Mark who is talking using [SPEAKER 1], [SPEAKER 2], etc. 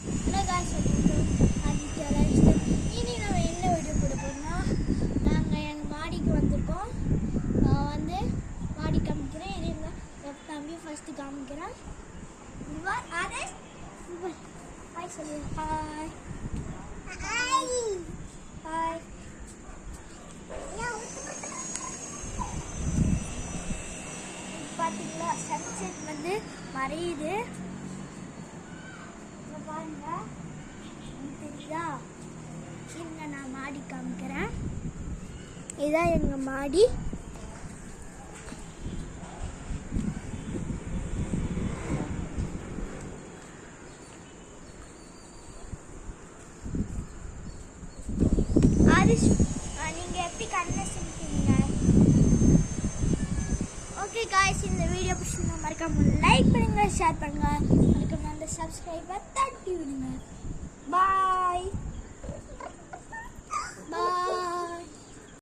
[SPEAKER 1] Hello guys, Aditya life இனி நம்ம என்ன வீடியோ போட போகிறோம்னா, நாங்கள் எங்கள் மாடிக்கு வந்திருக்கோம். நான் வந்து மாடி காமிக்கிறேன். இது என் தம்பி ஃபஸ்ட்டு காமிக்கிறேன். ஹாய் சொல்லு. Hi hi. பார்த்தீங்களா, சன்செட் வந்து மறையுது. பாருங்க, தெரியுதா? இங்க நான் மாடி காமிக்கிறேன். இதுதான் எங்க மாடி. நீங்க எப்படி கண்ணை சிரிப்பீங்க? ஓகே காய்ஸ், இந்த வீடியோ பிடிச்சிருந்தா மறக்காம லைக் பண்ணுங்க, ஷேர் பண்ணுங்க, மறக்காம அந்த சப்ஸ்கிரைபர் தட்டி விடுங்க.